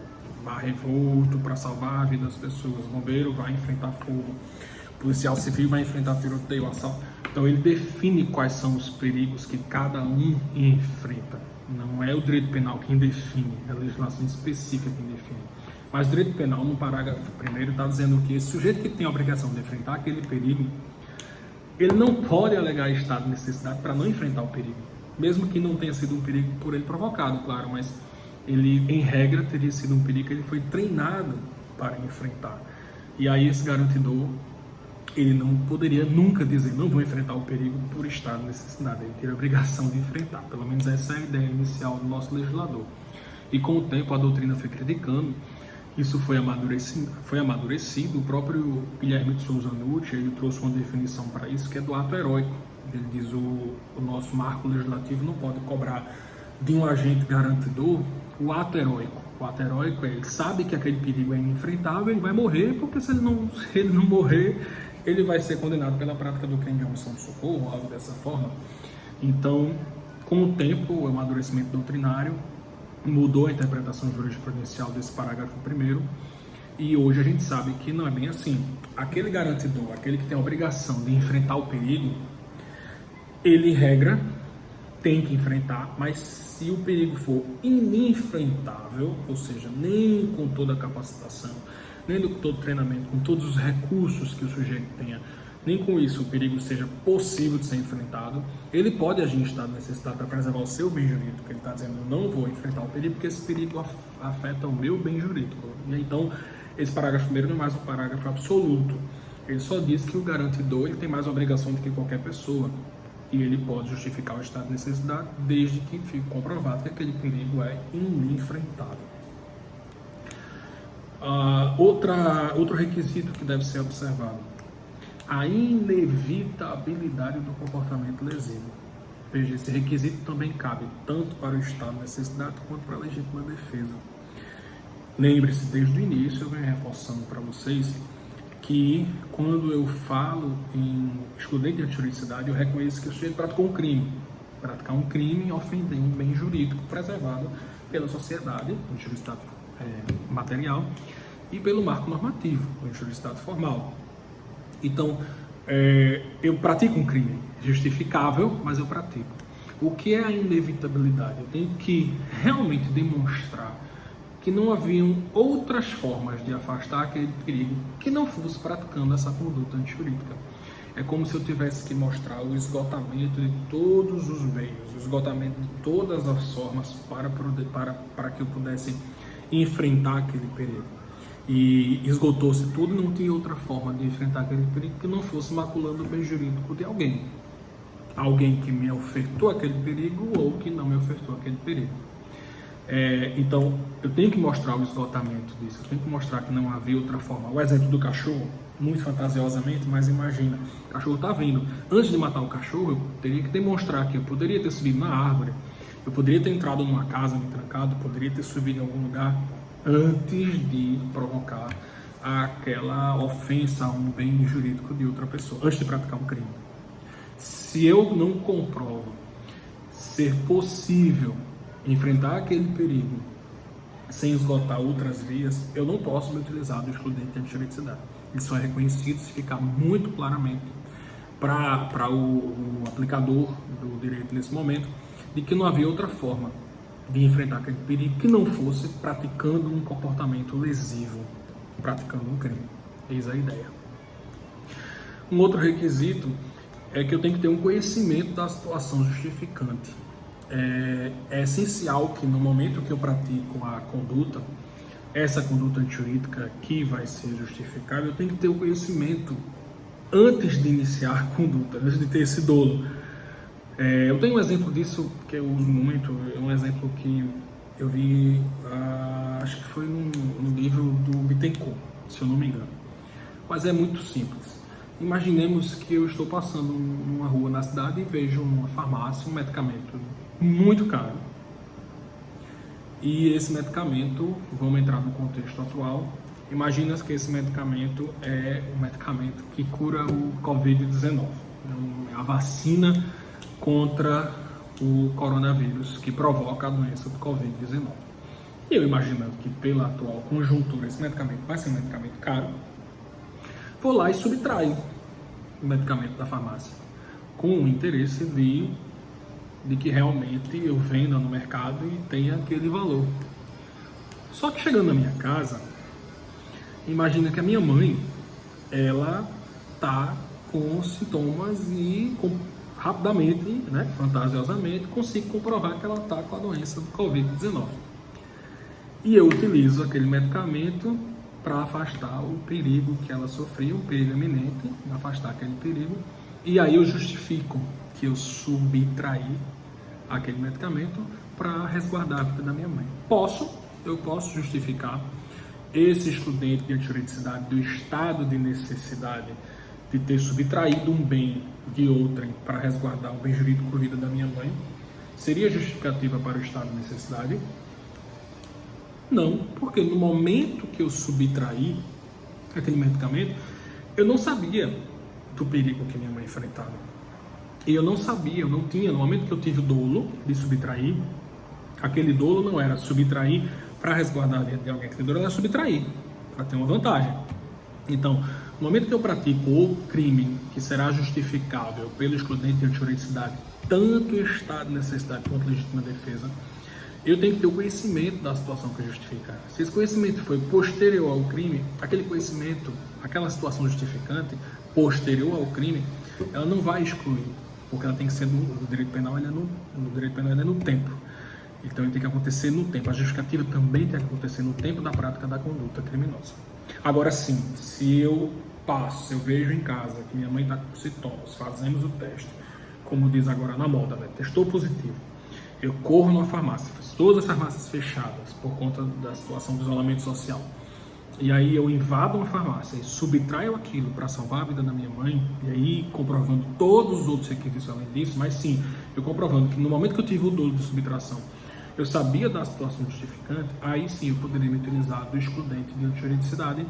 mar revolto para salvar a vida das pessoas. O bombeiro vai enfrentar fogo, o policial civil vai enfrentar tiroteio, assalto. Então ele define quais são os perigos que cada um enfrenta. Não é o direito penal quem define, é a legislação específica quem define. Mas o direito penal, no parágrafo 1º, está dizendo que esse sujeito que tem a obrigação de enfrentar aquele perigo, ele não pode alegar estado de necessidade para não enfrentar o perigo, mesmo que não tenha sido um perigo por ele provocado, claro, mas ele, em regra, teria sido um perigo que ele foi treinado para enfrentar. E aí esse garantidor, ele não poderia nunca dizer, não vou enfrentar o perigo por estado de necessidade. Ele teria a obrigação de enfrentar. Pelo menos essa é a ideia inicial do nosso legislador. E com o tempo a doutrina foi criticando, isso foi amadurecido. O próprio Guilherme de Souza Nucci, ele trouxe uma definição para isso, que é do ato heróico. Ele diz o nosso marco legislativo não pode cobrar de um agente garantidor o ato heróico. O ato heróico é, ele sabe que aquele perigo é inenfrentável, ele vai morrer, porque se ele não morrer, ele vai ser condenado pela prática do crime de omissão de socorro, algo dessa forma. Então, com o tempo, o amadurecimento doutrinário mudou a interpretação jurisprudencial desse parágrafo 1º, e hoje a gente sabe que não é bem assim. Aquele garantidor, aquele que tem a obrigação de enfrentar o perigo, ele, em regra, tem que enfrentar, mas se o perigo for inenfrentável, ou seja, nem com toda a capacitação, nem com todo o treinamento, com todos os recursos que o sujeito tenha, nem com isso o perigo seja possível de ser enfrentado, ele pode agir em estado de necessidade para preservar o seu bem jurídico. Ele está dizendo, eu não vou enfrentar o perigo porque esse perigo afeta o meu bem jurídico. E então, esse parágrafo 1º não é mais um parágrafo absoluto. Ele só diz que o garantidor ele tem mais obrigação do que qualquer pessoa. E ele pode justificar o estado de necessidade desde que fique comprovado que aquele perigo é inenfrentável. Outro requisito que deve ser observado: a inevitabilidade do comportamento lesivo. Veja, esse requisito também cabe tanto para o estado de necessidade quanto para a legítima defesa. Lembre-se, desde o início eu venho reforçando para vocês que quando eu falo em excludente de antijuridicidade, eu reconheço que o sujeito praticou um crime. Praticar um crime ofende um bem jurídico preservado pela sociedade, antijuridicidade material, e pelo marco normativo, antijuridicidade formal. Então, eu pratico um crime justificável, mas eu pratico. O que é a inevitabilidade? Eu tenho que realmente demonstrar que não haviam outras formas de afastar aquele perigo que não fosse praticando essa conduta antijurídica. É como se eu tivesse que mostrar o esgotamento de todos os meios, o esgotamento de todas as formas para que eu pudesse enfrentar aquele perigo. E esgotou-se tudo, não tinha outra forma de enfrentar aquele perigo que não fosse maculando o bem jurídico de alguém. Alguém que me ofertou aquele perigo ou que não me ofertou aquele perigo. Então, eu tenho que mostrar o esgotamento disso, eu tenho que mostrar que não havia outra forma. O exemplo do cachorro, muito fantasiosamente, mas imagina, o cachorro está vindo. Antes de matar o cachorro, eu teria que demonstrar que eu poderia ter subido na árvore, eu poderia ter entrado numa casa, me trancado, poderia ter subido em algum lugar antes de provocar aquela ofensa a um bem jurídico de outra pessoa, antes de praticar um crime. Se eu não comprovo ser possível enfrentar aquele perigo sem esgotar outras vias, eu não posso me utilizar do excludente antijuridicidade. Isso é reconhecido se ficar muito claramente para o aplicador do direito nesse momento, de que não havia outra forma de enfrentar aquele perigo que não fosse praticando um comportamento lesivo, praticando um crime. Eis a ideia. Um outro requisito é que eu tenho que ter um conhecimento da situação justificante. É essencial que no momento que eu pratico a conduta, essa conduta antijurídica que vai ser justificável, eu tenho que ter o conhecimento antes de iniciar a conduta, antes de ter esse dolo. Eu tenho um exemplo disso que eu uso muito, um exemplo que eu vi, acho que foi no livro do Bittencourt, se eu não me engano. Mas é muito simples. Imaginemos que eu estou passando numa rua na cidade e vejo uma farmácia, um medicamento muito caro. E esse medicamento, vamos entrar no contexto atual, imagina que esse medicamento é um medicamento que cura o Covid-19. É a vacina contra o coronavírus que provoca a doença do Covid-19. E eu imaginando que pela atual conjuntura esse medicamento vai ser um medicamento caro, vou lá e subtraio o medicamento da farmácia com o interesse de que realmente eu venda no mercado e tenha aquele valor. Só que chegando na minha casa, imagina que a minha mãe, ela tá com sintomas e rapidamente, né, fantasiosamente, consigo comprovar que ela está com a doença do Covid-19. E eu utilizo aquele medicamento para afastar o perigo que ela sofria, um perigo iminente, afastar aquele perigo. E aí eu justifico que eu subtraí aquele medicamento para resguardar a vida da minha mãe. Eu posso justificar esse excludente de antijuridicidade do estado de necessidade de ter subtraído um bem de outrem para resguardar o bem jurídico com a vida da minha mãe. Seria justificativa para o estado de necessidade? Não, porque no momento que eu subtraí aquele medicamento, eu não sabia do perigo que minha mãe enfrentava. E eu não sabia, eu não tinha, no momento que eu tive o dolo de subtrair, aquele dolo não era subtrair para resguardar a vida de alguém que tem dolo, era subtrair, para ter uma vantagem. Então, no momento que eu pratico o crime que será justificável pelo excludente de antijuridicidade, tanto estado de necessidade quanto legítima defesa, eu tenho que ter o conhecimento da situação que justifica. Se esse conhecimento foi posterior ao crime, aquele conhecimento, aquela situação justificante posterior ao crime, ela não vai excluir, porque ela tem que ser no direito penal, ele é no tempo. Então ele tem que acontecer no tempo. A justificativa também tem que acontecer no tempo da prática da conduta criminosa. Agora sim, se eu vejo em casa que minha mãe está com sintomas, fazemos o teste, como diz agora na moda, né? Testou positivo. Eu corro numa farmácia, todas as farmácias fechadas por conta da situação do isolamento social. E aí eu invado uma farmácia e subtraio aquilo para salvar a vida da minha mãe, e aí comprovando todos os outros requisitos além disso, mas sim, eu comprovando que no momento que eu tive o dolo de subtração, eu sabia da situação justificante, aí sim eu poderia me utilizar do excludente de antijuridicidade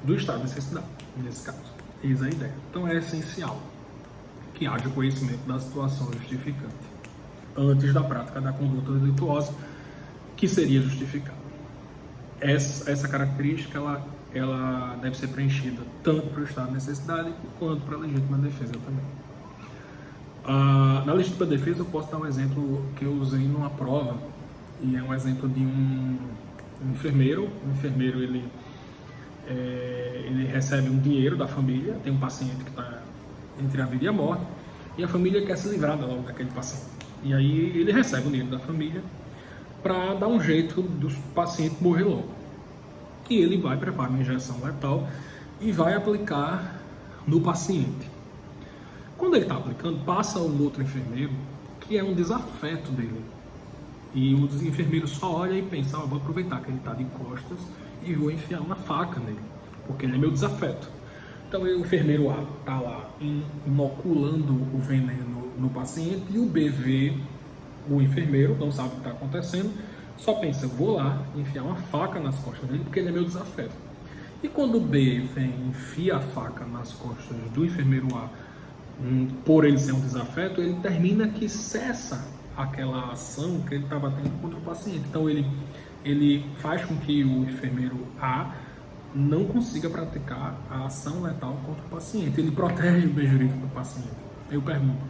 do estado de necessidade, nesse caso. Eis a ideia. Então é essencial que haja conhecimento da situação justificante antes da prática da conduta delituosa, que seria justificada. Essa característica ela deve ser preenchida tanto para o estado de necessidade quanto para a legítima defesa também. Na legítima defesa eu posso dar um exemplo que eu usei numa prova, e é um exemplo de um enfermeiro. O enfermeiro ele recebe um dinheiro da família, tem um paciente que está entre a vida e a morte, e a família quer se livrar logo daquele paciente. E aí ele recebe o dinheiro da família para dar um jeito do paciente morrer logo. E ele vai preparar uma injeção letal e vai aplicar no paciente. Quando ele está aplicando, passa um outro enfermeiro que é um desafeto dele. E o enfermeiro só olha e pensa, vou aproveitar que ele está de costas e vou enfiar uma faca nele, porque ele é meu desafeto. Então o enfermeiro A está lá inoculando o veneno no paciente, e o B vê o enfermeiro, não sabe o que está acontecendo, só pensa, vou lá enfiar uma faca nas costas dele porque ele é meu desafeto. E quando o B vem e enfia a faca nas costas do enfermeiro A, por ele ser um desafeto, ele termina que cessa aquela ação que ele estava tendo contra o paciente. Então ele faz com que o enfermeiro A não consiga praticar a ação letal contra o paciente. Ele protege o bem jurídico do paciente. Eu pergunto,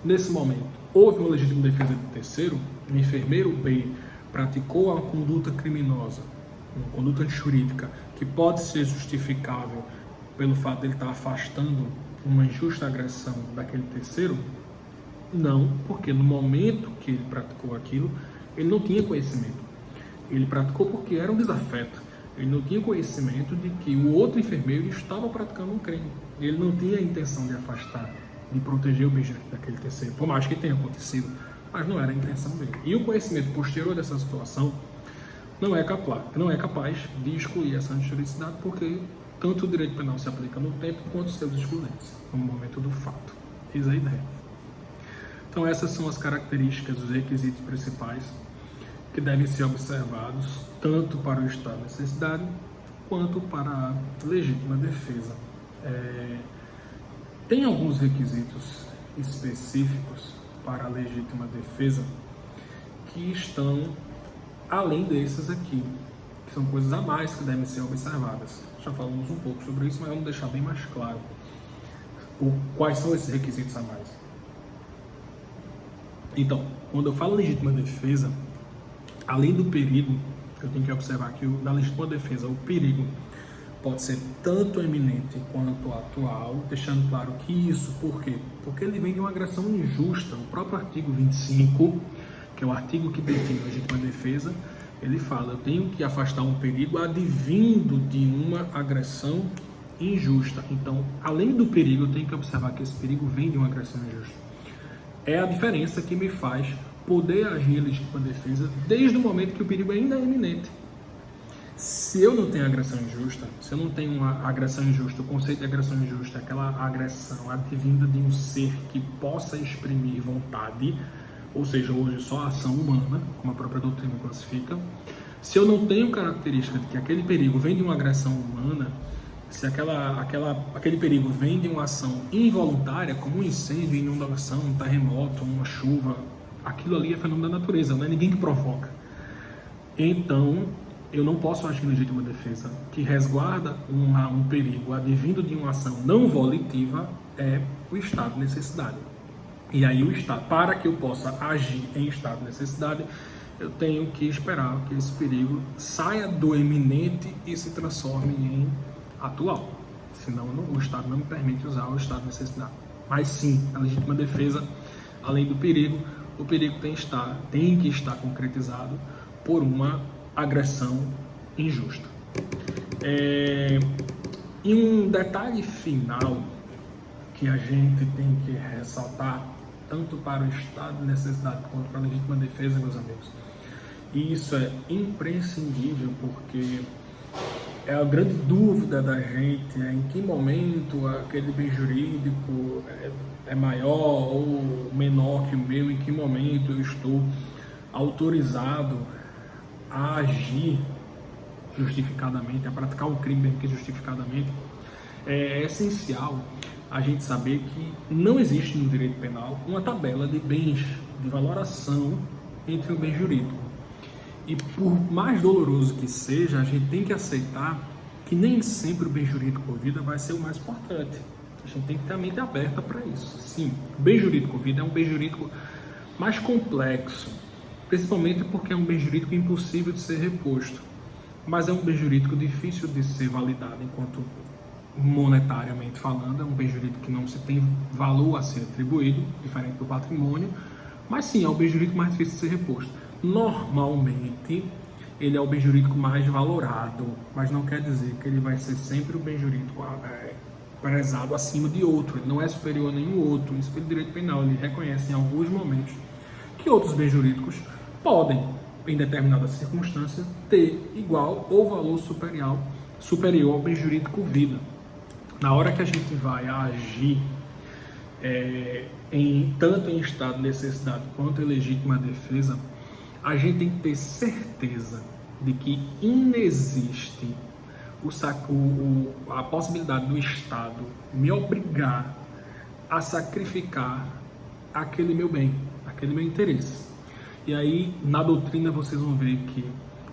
nesse momento, houve uma legítima defesa do terceiro? O enfermeiro B praticou a conduta criminosa, uma conduta antijurídica, que pode ser justificável pelo fato de ele estar afastando uma injusta agressão daquele terceiro? Não, porque no momento que ele praticou aquilo, ele não tinha conhecimento. Ele praticou porque era um desafeto. Ele não tinha conhecimento de que o outro enfermeiro estava praticando um crime. Ele não tinha a intenção de afastar, de proteger o bem jurídico daquele terceiro, por mais que tenha acontecido, mas não era a intenção dele. E o conhecimento posterior dessa situação não é capaz de excluir essa antijuridicidade, porque tanto o direito penal se aplica no tempo quanto os seus excludentes, no momento do fato. Eis a ideia. Então essas são as características, os requisitos principais que devem ser observados tanto para o estado de necessidade quanto para a legítima defesa. Tem alguns requisitos específicos para a legítima defesa que estão além desses aqui, que são coisas a mais que devem ser observadas. Já falamos um pouco sobre isso, mas vamos deixar bem mais claro quais são esses requisitos a mais. Então, quando eu falo legítima defesa, além do perigo, eu tenho que observar que na legítima defesa o perigo pode ser tanto eminente quanto atual, deixando claro que isso, por quê? Porque ele vem de uma agressão injusta. O próprio artigo 25, que é o artigo que define a legítima defesa, ele fala, eu tenho que afastar um perigo advindo de uma agressão injusta. Então, além do perigo, eu tenho que observar que esse perigo vem de uma agressão injusta. É a diferença que me faz poder agir em legítima defesa desde o momento que o perigo ainda é iminente. Se eu não tenho agressão injusta, se eu não tenho uma agressão injusta, o conceito de agressão injusta é aquela agressão advinda de um ser que possa exprimir vontade, ou seja, hoje só a ação humana, como a própria doutrina classifica. Se eu não tenho característica de que aquele perigo vem de uma agressão humana, se aquele perigo vem de uma ação involuntária, como um incêndio, inundação, um terremoto, uma chuva, aquilo ali é fenômeno da natureza, não é ninguém que provoca. Então, eu não posso agir em legítima defesa, que resguarda um perigo advindo de uma ação não volitiva, é o estado de necessidade. E aí o estado, para que eu possa agir em estado de necessidade, eu tenho que esperar que esse perigo saia do eminente e se transforme em atual. Senão o estado não me permite usar o estado de necessidade. Mas sim, a legítima defesa, além do perigo, o perigo tem que estar concretizado por uma agressão injusta. E um detalhe final que a gente tem que ressaltar, tanto para o estado de necessidade quanto para a legítima defesa, meus amigos, e isso é imprescindível porque é a grande dúvida da gente, em que momento aquele bem jurídico é maior ou menor que o meu, em que momento eu estou autorizado a agir justificadamente, a praticar um crime mesmo que justificadamente. É essencial a gente saber que não existe no direito penal uma tabela de bens, de valoração entre o bem jurídico. E por mais doloroso que seja, a gente tem que aceitar que nem sempre o bem jurídico por vida vai ser o mais importante. A gente tem que ter a mente aberta para isso. Sim, o bem jurídico por vida é um bem jurídico mais complexo, principalmente porque é um bem jurídico impossível de ser reposto. Mas é um bem jurídico difícil de ser validado enquanto monetariamente falando, é um bem jurídico que não se tem valor a ser atribuído, diferente do patrimônio, mas sim, é o bem jurídico mais difícil de ser reposto. Normalmente, ele é o bem jurídico mais valorado, mas não quer dizer que ele vai ser sempre o bem jurídico prezado acima de outro, ele não é superior a nenhum outro. Isso pelo direito penal, ele reconhece em alguns momentos que outros bens jurídicos podem, em determinadas circunstâncias, ter igual ou valor superior ao bem jurídico vida. Na hora que a gente vai agir tanto em estado de necessidade quanto em legítima defesa, a gente tem que ter certeza de que inexiste a possibilidade do Estado me obrigar a sacrificar aquele meu bem, aquele meu interesse. E aí, na doutrina, vocês vão ver que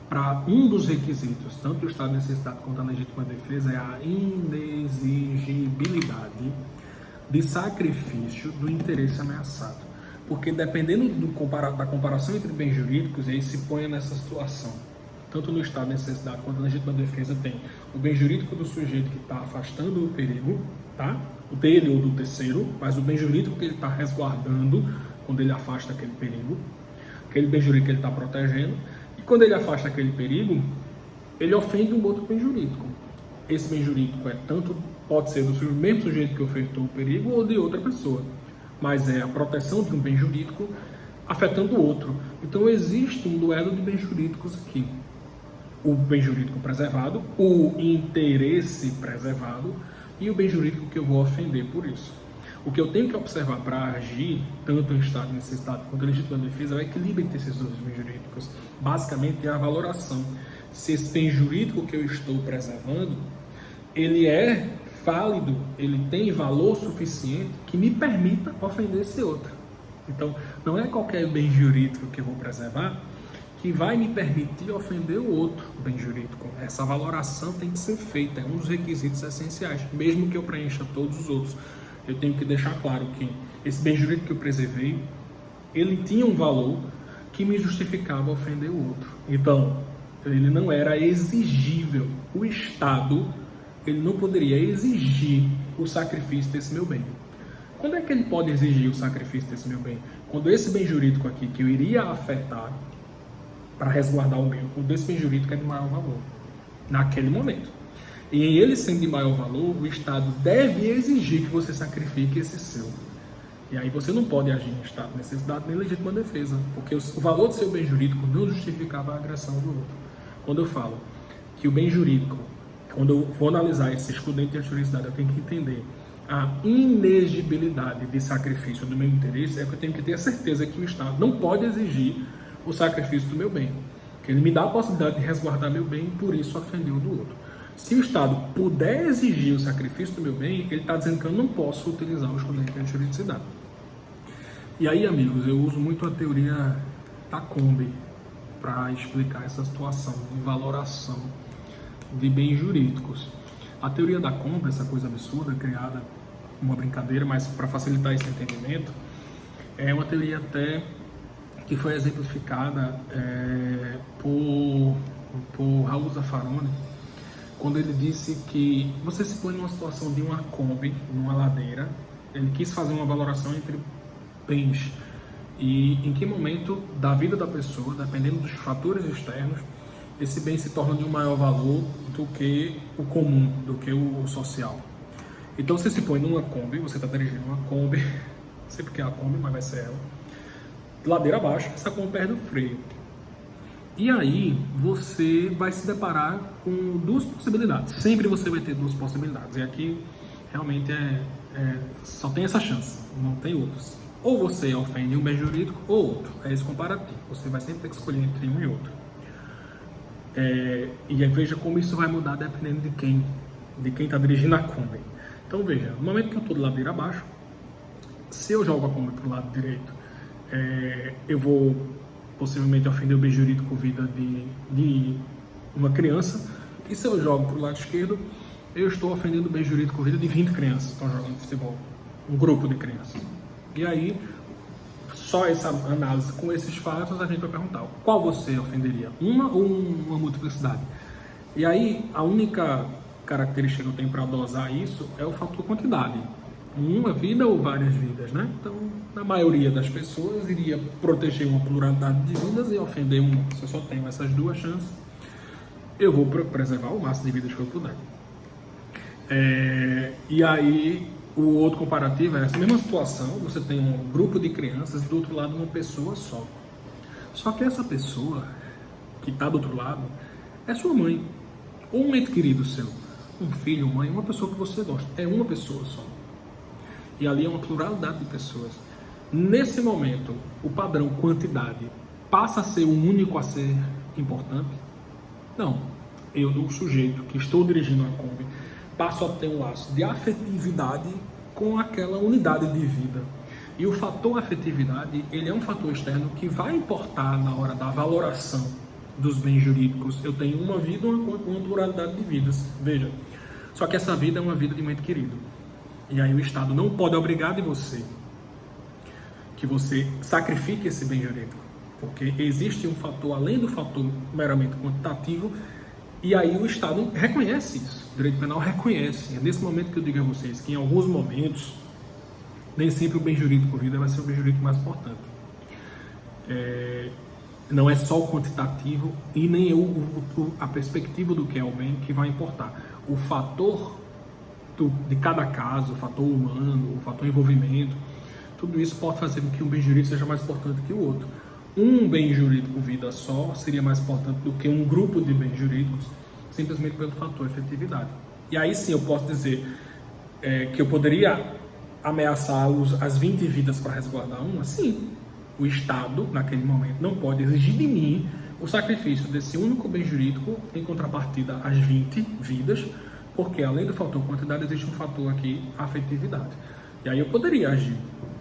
para um dos requisitos, tanto do estado de necessidade quanto da legítima defesa, é a inexigibilidade de sacrifício do interesse ameaçado. Porque dependendo da comparação entre bens jurídicos, aí se põe nessa situação. Tanto no estado de necessidade quanto na legítima defesa tem o bem jurídico do sujeito que está afastando o perigo, tá? O dele ou do terceiro, mas o bem jurídico que ele está resguardando quando ele afasta aquele perigo, aquele bem jurídico que ele está protegendo, e quando ele afasta aquele perigo, ele ofende um outro bem jurídico. Esse bem jurídico pode ser do mesmo sujeito que ofertou o perigo ou de outra pessoa, mas é a proteção de um bem jurídico afetando o outro. Então existe um duelo de bens jurídicos aqui. O bem jurídico preservado, o interesse preservado e o bem jurídico que eu vou ofender por isso. O que eu tenho que observar para agir, tanto em estado de necessidade quanto em legítima defesa, é o equilíbrio entre esses dois bens jurídicos. Basicamente é a valoração. Se esse bem jurídico que eu estou preservando, ele é válido, ele tem valor suficiente que me permita ofender esse outro. Então, não é qualquer bem jurídico que eu vou preservar que vai me permitir ofender o outro bem jurídico. Essa valoração tem que ser feita, é um dos requisitos essenciais. Mesmo que eu preencha todos os outros, eu tenho que deixar claro que esse bem jurídico que eu preservei, ele tinha um valor que me justificava ofender o outro. Então, ele não era exigível. O Estado, ele não poderia exigir o sacrifício desse meu bem. Quando é que ele pode exigir o sacrifício desse meu bem? Quando esse bem jurídico aqui, que eu iria afetar para resguardar o meu, quando esse bem jurídico é de maior valor, naquele momento. E ele sendo de maior valor, o Estado deve exigir que você sacrifique esse seu. E aí você não pode agir em estado de necessidade nem legítima defesa, porque o valor do seu bem jurídico não justificava a agressão do outro. Quando eu falo que o bem jurídico, quando eu vou analisar esse excludente de anterioricidade, eu tenho que entender a inexigibilidade de sacrifício do meu interesse, é que eu tenho que ter a certeza que o Estado não pode exigir o sacrifício do meu bem, que ele me dá a possibilidade de resguardar meu bem e por isso ofender o do outro. Se o Estado puder exigir o sacrifício do meu bem, ele está dizendo que eu não posso utilizar o excludente de anterioricidade. E aí, amigos, eu uso muito a teoria da Combe para explicar essa situação de valoração de bens jurídicos. A teoria da Combe, essa coisa absurda, criada uma brincadeira, mas para facilitar esse entendimento, é uma teoria até que foi exemplificada por Raul Zaffaroni, quando ele disse que você se põe numa situação de uma Kombi, numa ladeira, ele quis fazer uma valoração entre bens e em que momento da vida da pessoa, dependendo dos fatores externos, esse bem se torna de um maior valor do que o comum, do que o social. Então você se põe numa Kombi, você está dirigindo uma Kombi, não sei porque é a Kombi, mas vai ser ela, ladeira abaixo, essa Kombi perde o freio. E aí você vai se deparar com duas possibilidades. Sempre você vai ter duas possibilidades. E aqui realmente só tem essa chance, não tem outras. Ou você ofende um bem jurídico ou outro. É esse comparativo. Você vai sempre ter que escolher entre um e outro. E aí veja como isso vai mudar dependendo de quem está dirigindo a Kombi. Então veja, no momento que eu estou de ladeira abaixo, se eu jogo a Kombi para o lado direito, eu vou possivelmente ofender o bem jurídico vida de uma criança, e se eu jogo para o lado esquerdo, eu estou ofendendo o bem jurídico vida de 20 crianças que estão jogando futebol, um grupo de crianças. E aí, só essa análise com esses fatos, a gente vai perguntar qual você ofenderia, uma ou uma multiplicidade? E aí, a única característica que eu tenho para dosar isso é o fator quantidade. Uma vida ou várias vidas, né? Então, na maioria das pessoas, iria proteger uma pluralidade de vidas e ofender uma. Se eu só tenho essas duas chances, eu vou preservar o máximo de vidas que eu puder. E aí, o outro comparativo é essa mesma situação, você tem um grupo de crianças e do outro lado uma pessoa só. Só que essa pessoa que está do outro lado é sua mãe, ou um ente querido seu, um filho, mãe, uma pessoa que você gosta, é uma pessoa só. E ali é uma pluralidade de pessoas. Nesse momento, o padrão quantidade passa a ser o único a ser importante? Não. Eu, do sujeito que estou dirigindo a Kombi, passo a ter um laço de afetividade com aquela unidade de vida. E o fator afetividade, ele é um fator externo que vai importar na hora da valoração dos bens jurídicos. Eu tenho uma vida, uma pluralidade de vidas. Veja, só que essa vida é uma vida de um ente querido. E aí o Estado não pode obrigar de você que você sacrifique esse bem jurídico, porque existe um fator além do fator meramente quantitativo, e aí o Estado reconhece isso, o direito penal reconhece. É nesse momento que eu digo a vocês que em alguns momentos, nem sempre o bem jurídico vida vai ser o bem jurídico mais importante. Não é só o quantitativo e nem a perspectiva do que é o bem que vai importar. O fator de cada caso, o fator humano, o fator envolvimento, tudo isso pode fazer com que um bem jurídico seja mais importante que o outro. Um bem jurídico vida só seria mais importante do que um grupo de bens jurídicos, simplesmente pelo fator efetividade. E aí sim eu posso dizer que eu poderia ameaçar as 20 vidas para resguardar uma? Sim. O Estado, naquele momento, não pode exigir de mim o sacrifício desse único bem jurídico em contrapartida às 20 vidas, porque além do fator quantidade, existe um fator aqui, afetividade. E aí eu poderia agir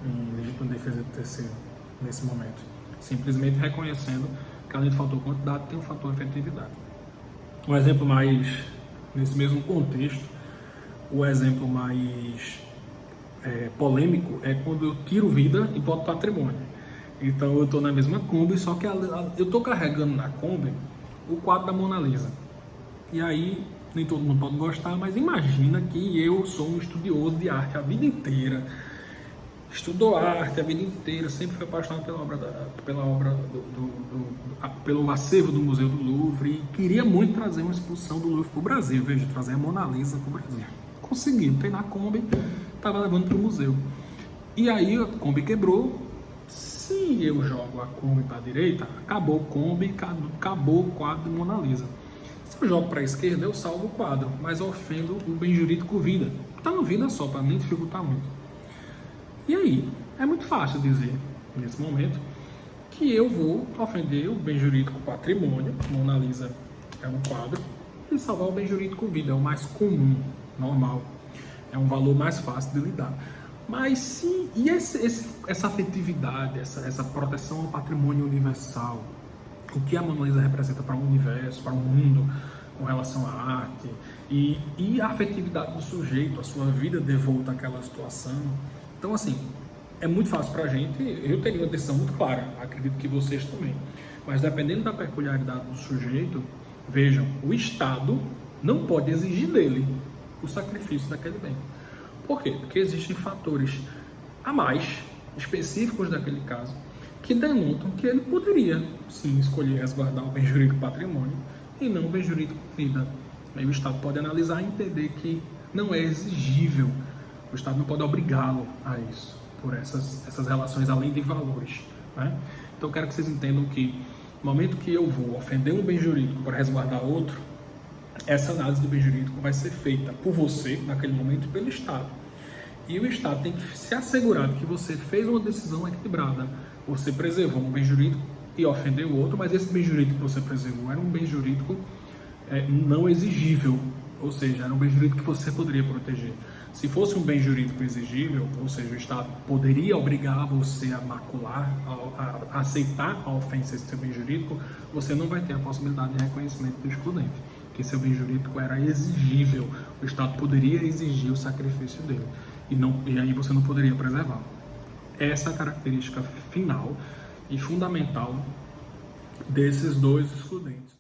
em legítima defesa do terceiro, nesse momento, simplesmente reconhecendo que além do fator quantidade, tem o fator efetividade. Um exemplo mais, nesse mesmo contexto, o exemplo mais polêmico é quando eu tiro vida e boto patrimônio. Então eu estou na mesma Kombi, só que eu estou carregando na Kombi o quadro da Mona Lisa. E aí, nem todo mundo pode gostar, mas imagina que eu sou um estudioso de arte a vida inteira, estudou arte a vida inteira, sempre fui apaixonado pelo acervo do Museu do Louvre e queria muito trazer uma exposição do Louvre para o Brasil, veja, trazer a Mona Lisa para o Brasil. Consegui, tem na Kombi, estava levando para o museu. E aí a Kombi quebrou. Se eu jogo a Kombi para a direita, acabou a Kombi, acabou o quadro de Mona Lisa. Se eu jogo para a esquerda, eu salvo o quadro, mas eu ofendo o bem jurídico vida. Está no vida só, para mim dificultar muito. E aí, é muito fácil dizer, nesse momento, que eu vou ofender o bem jurídico patrimônio, Mona Lisa é um quadro, e salvar o bem jurídico vida, é o mais comum, normal. É um valor mais fácil de lidar. Mas essa afetividade, essa proteção ao patrimônio universal, o que a Mona Lisa representa para o universo, para o mundo, com relação à arte, e a afetividade do sujeito, a sua vida devolta àquela situação. Então, assim, é muito fácil para a gente, eu teria uma decisão muito clara, acredito que vocês também. Mas dependendo da peculiaridade do sujeito, vejam, o Estado não pode exigir dele o sacrifício daquele bem. Por quê? Porque existem fatores a mais, específicos daquele caso, que denotam que ele poderia, sim, escolher resguardar o bem jurídico patrimônio e não o bem jurídico vida. Aí o Estado pode analisar e entender que não é exigível, o Estado não pode obrigá-lo a isso, por essas relações além de valores, né? Então eu quero que vocês entendam que no momento que eu vou ofender um bem jurídico para resguardar outro, essa análise do bem jurídico vai ser feita por você, naquele momento, e pelo Estado. E o Estado tem que se assegurar de que você fez uma decisão equilibrada. Você preservou um bem jurídico e ofendeu o outro, mas esse bem jurídico que você preservou era um bem jurídico não exigível, ou seja, era um bem jurídico que você poderia proteger. Se fosse um bem jurídico exigível, ou seja, o Estado poderia obrigar você a macular, a aceitar a ofensa desse seu bem jurídico, você não vai ter a possibilidade de reconhecimento do excludente, que seu bem jurídico era exigível, o Estado poderia exigir o sacrifício dele, e aí você não poderia preservar. Essa é a característica final e fundamental desses dois excludentes.